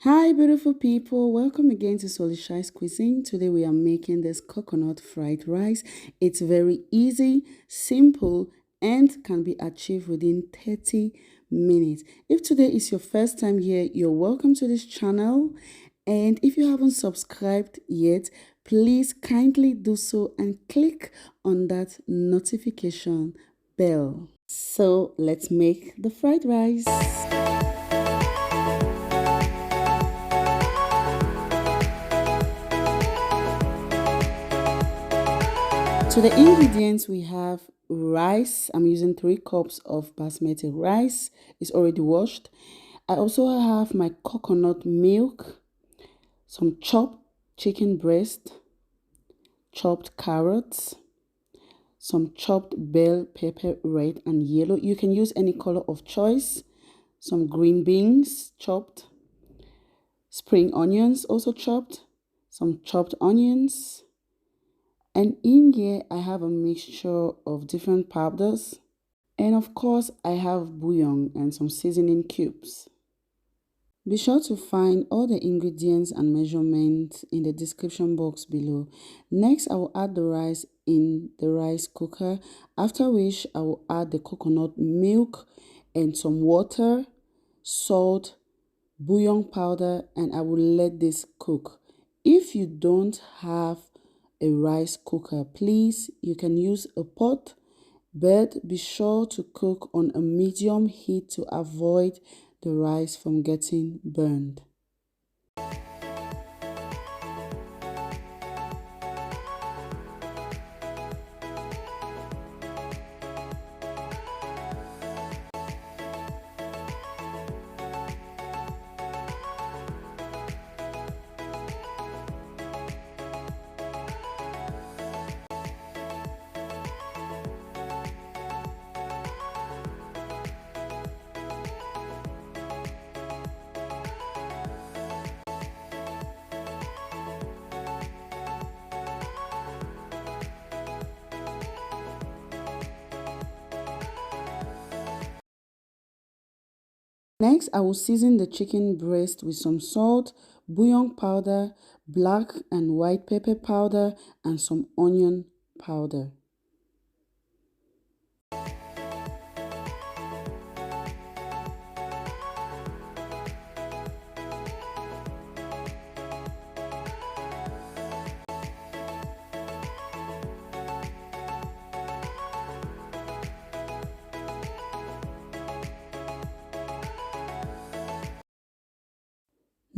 Hi, beautiful people. Welcome again to SOLISHY'S Cuisine. Today we are making this coconut fried rice. It's very easy, simple, and can be achieved within 30 minutes. If today is your first time here, you're welcome to this channel. And if you haven't subscribed yet, please kindly do so and click on that notification bell. So let's make the fried rice. To the ingredients, we have rice. I'm using 3 cups of basmati rice. It's already washed. I also have my coconut milk, some chopped chicken breast, chopped carrots, some chopped bell pepper, red and yellow. You can use any color of choice. Some green beans chopped, spring onions also chopped, some chopped onions. And in here, I have a mixture of different powders. And of course, I have bouillon and some seasoning cubes. Be sure to find all the ingredients and measurements in the description box below. Next, I will add the rice in the rice cooker, after which I will add the coconut milk and some water, salt, bouillon powder, and I will let this cook. If you don't have a rice cooker, please, you can use a pot, but be sure to cook on a medium heat to avoid the rice from getting burned. Next, I will season the chicken breast with some salt, bouillon powder, black and white pepper powder, and some onion powder.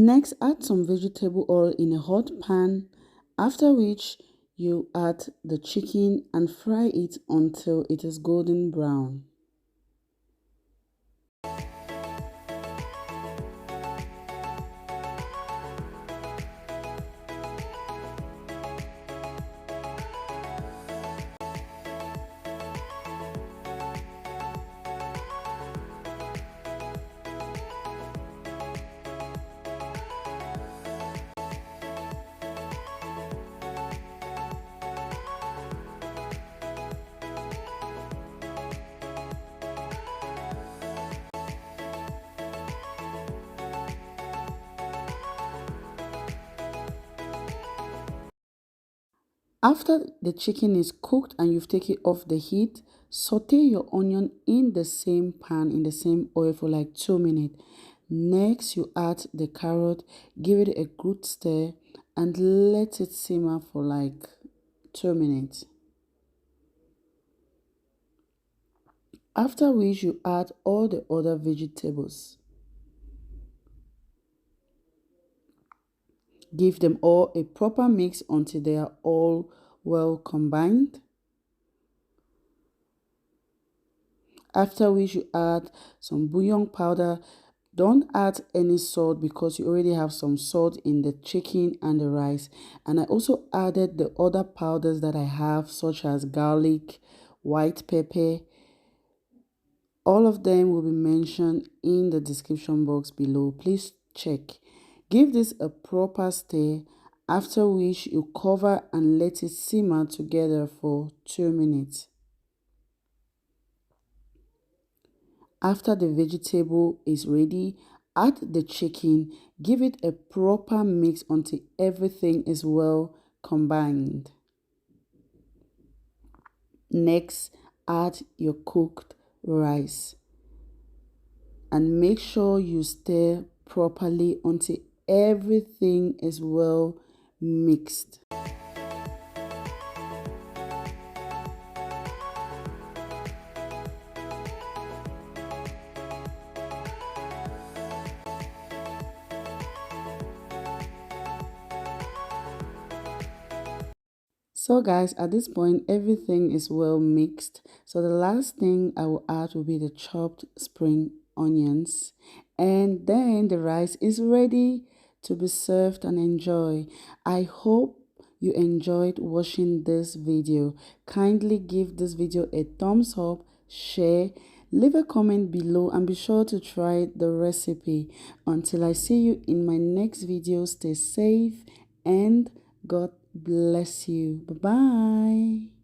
Next, add some vegetable oil in a hot pan, after which you add the chicken and fry it until it is golden brown. After the chicken is cooked and you've taken it off the heat, saute your onion in the same pan, in the same oil for like 2 minutes. Next, you add the carrot, give it a good stir, and let it simmer for like 2 minutes. After which, you add all the other vegetables. Give them all a proper mix until they are all well combined. After which you add some bouillon powder. Don't add any salt because you already have some salt in the chicken and the rice. And I also added the other powders that I have, such as garlic, white pepper. All of them will be mentioned in the description box below. Please check. Give this a proper stir, after which you cover and let it simmer together for 2 minutes. After the vegetable is ready, Add the chicken, give it a proper mix until everything is well combined. Next, add your cooked rice and make sure you stir properly until everything is well mixed. So guys, at this point everything is well mixed. So the last thing I will add will be the chopped spring onions, and then the rice is ready to be served and enjoy. I hope you enjoyed watching this video. Kindly give this video a thumbs up, share, leave a comment below, and be sure to try the recipe. Until I see you in my next video, stay safe and God bless you. Bye-bye.